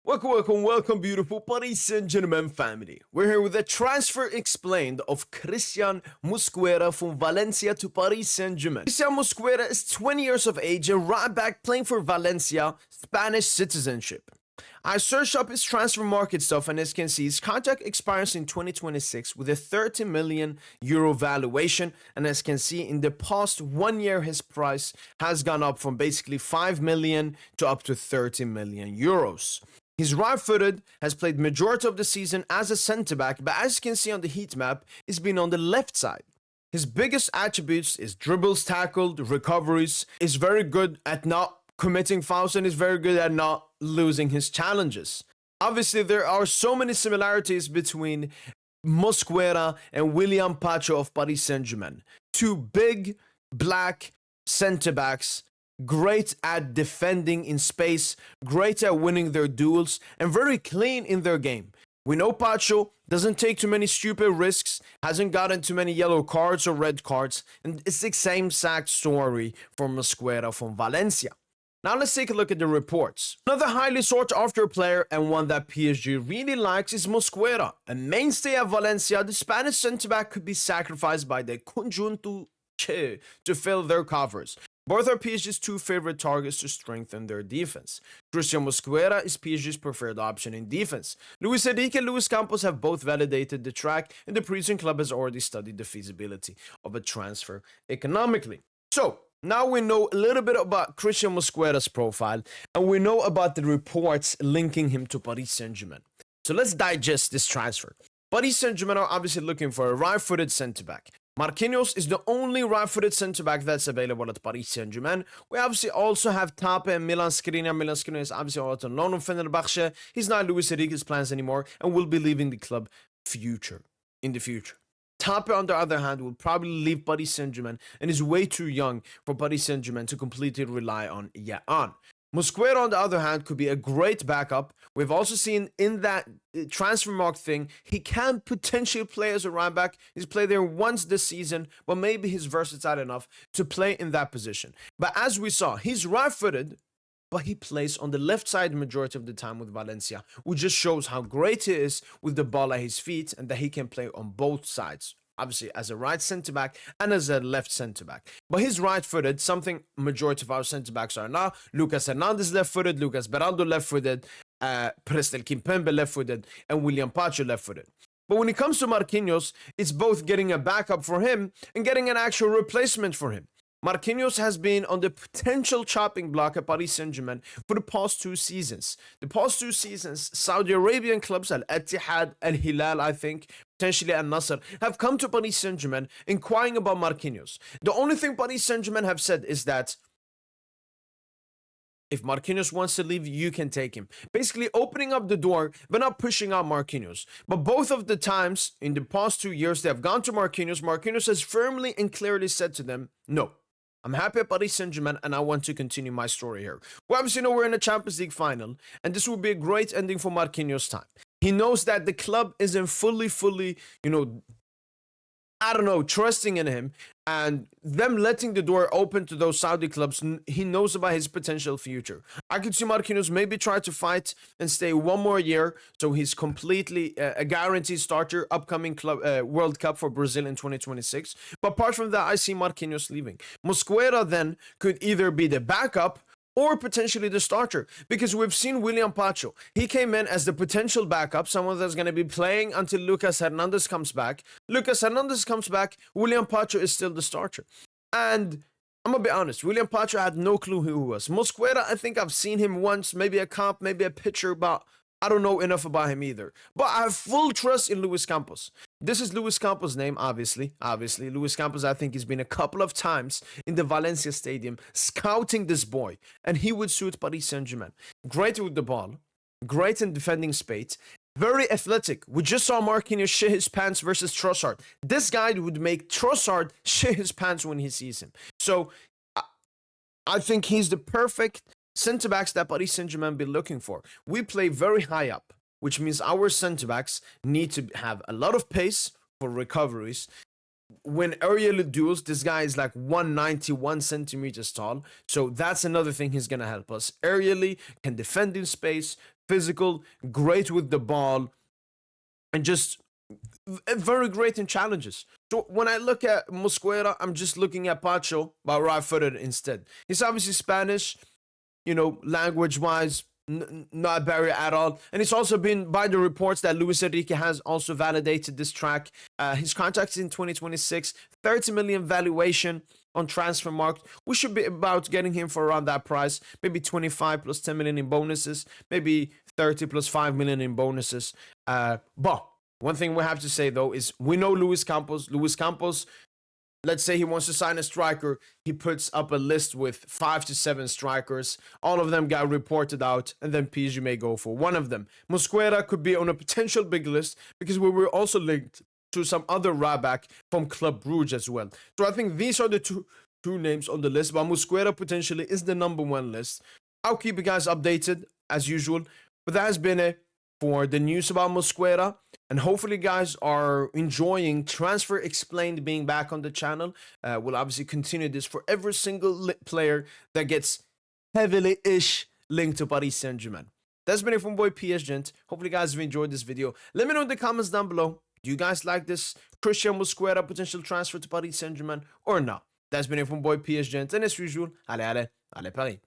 Welcome, beautiful Paris Saint Germain family. We're here with a transfer explained of Christian Mosquera from Valencia to Paris Saint Germain. Christian Mosquera is 20 years of age, a right back playing for Valencia, Spanish citizenship. I searched up his transfer market stuff, and as you can see, his contract expires in 2026 with a 30 million euro valuation. And as you can see, in the past 1 year, his price has gone up from basically 5 million to up to 30 million euros. He's right-footed, has played majority of the season as a centre-back, but as you can see on the heat map, he's been on the left side. His biggest attributes is dribbles tackled, recoveries, is very good at not committing fouls, and is very good at not losing his challenges. Obviously, there are so many similarities between Mosquera and William Pacho of Paris Saint Germain. Two big, black centre-backs, great at defending in space, great at winning their duels, and very clean in their game. We know Pacho doesn't take too many stupid risks, hasn't gotten too many yellow cards or red cards, and it's the same exact story for Mosquera from Valencia. Now let's take a look at the reports. Another highly sought after player and one that PSG really likes is Mosquera. A mainstay at Valencia, the Spanish centre-back could be sacrificed by the Conjunto to fill their covers. Both are PSG's two favorite targets to strengthen their defense. Christian Mosquera is PSG's preferred option in defense. Luis Enrique and Luis Campos have both validated the track, and the Parisian club has already studied the feasibility of a transfer economically. So, now we know a little bit about Christian Mosquera's profile, and we know about the reports linking him to Paris Saint Germain. So let's digest this transfer. Paris Saint Germain are obviously looking for a right-footed centre-back. Marquinhos is the only right-footed centre-back that's available at Paris Saint Germain. We obviously also have Tape and Milan Skriniar. Milan Skriniar is obviously out on loan from Fenerbahce. He's not Luis Enrique's plans anymore and will be leaving the club in the future. Tape, on the other hand, will probably leave Paris Saint Germain and is way too young for Paris Saint Germain to completely rely on yet on. Mosquera, on the other hand, could be a great backup. We've also seen in that transfer market thing, he can potentially play as a right back. He's played there once this season, but maybe he's versatile enough to play in that position. But as we saw, he's right-footed, but he plays on the left side the majority of the time with Valencia, which just shows how great he is with the ball at his feet and that he can play on both sides. Obviously, as a right centre-back and as a left centre-back. But he's right-footed, something majority of our centre-backs are now. Lucas Hernandez left-footed, Lucas Beraldo left-footed, Prestel Kimpembe left-footed, and William Pacho left-footed. But when it comes to Marquinhos, it's both getting a backup for him and getting an actual replacement for him. Marquinhos has been on the potential chopping block at Paris Saint Germain for the past 2 seasons. The past 2 seasons, Saudi Arabian clubs, Al Ittihad, Al Hilal, I think, potentially Al Nasser, have come to Paris Saint Germain inquiring about Marquinhos. The only thing Paris Saint Germain have said is that if Marquinhos wants to leave, you can take him. Basically opening up the door, but not pushing out Marquinhos. But both of the times in the past 2 years they have gone to Marquinhos, Marquinhos has firmly and clearly said to them, no. I'm happy at Paris Saint Germain and I want to continue my story here. We obviously know we're in a Champions League final and this will be a great ending for Marquinhos' time. He knows that the club isn't fully, trusting in him, and them letting the door open to those Saudi clubs, he knows about his potential future. I could see Marquinhos maybe try to fight and stay 1 more year, so he's completely a guaranteed starter upcoming club World Cup for Brazil in 2026. But apart from that, I see Marquinhos leaving. Mosquera then could either be the backup or potentially the starter, because we've seen William Pacho. He came in as the potential backup, someone that's going to be playing until Lucas Hernandez comes back. Lucas Hernandez comes back, William Pacho is still the starter. And I'm going to be honest, William Pacho had no clue who he was. Mosquera, I think I've seen him once, maybe a comp, maybe a picture, but I don't know enough about him either. But I have full trust in Luis Campos. This is Luis Campos' name, obviously. Luis Campos, I think, has been a couple of times in the Valencia stadium scouting this boy, and he would suit Paris Saint Germain. Great with the ball, great in defending space, very athletic. We just saw Marquinhos shit his pants versus Trossard. This guy would make Trossard shit his pants when he sees him. So I think he's the perfect centre-backs that Paris Saint Germain be looking for. We play very high up, which means our centre-backs need to have a lot of pace for recoveries. When aerial duels, this guy is like 191 centimeters tall, so that's another thing he's going to help us. Aerially, can defend in space, physical, great with the ball, and just very great in challenges. So when I look at Mosquera, I'm just looking at Pacho, but right-footed instead. He's obviously Spanish, language-wise, not a barrier at all. And it's also been by the reports that Luis Enrique has also validated this track. His contract is in 2026, 30 million valuation on transfer market. We should be about getting him for around that price, maybe 25 plus 10 million in bonuses, maybe 30 plus 5 million in bonuses. But one thing we have to say though is we know Luis Campos. Let's say he wants to sign a striker, he puts up a list with 5 to 7 strikers. All of them got reported out, and then PSG may go for one of them. Mosquera could be on a potential big list because we were also linked to some other right back from Club Brugge as well. So I think these are the two names on the list, but Mosquera potentially is the number 1 list. I'll keep you guys updated as usual, but that has been it for the news about Mosquera. And hopefully you guys are enjoying Transfer Explained being back on the channel. We'll obviously continue this for every single player that gets heavily-ish linked to Paris Saint Germain. That's been it from boy PSGINT. Hopefully you guys have enjoyed this video. Let me know in the comments down below. Do you guys like this Christian Mosquera potential transfer to Paris Saint Germain or not? That's been it from boy PSGINT. And as usual, allez Paris.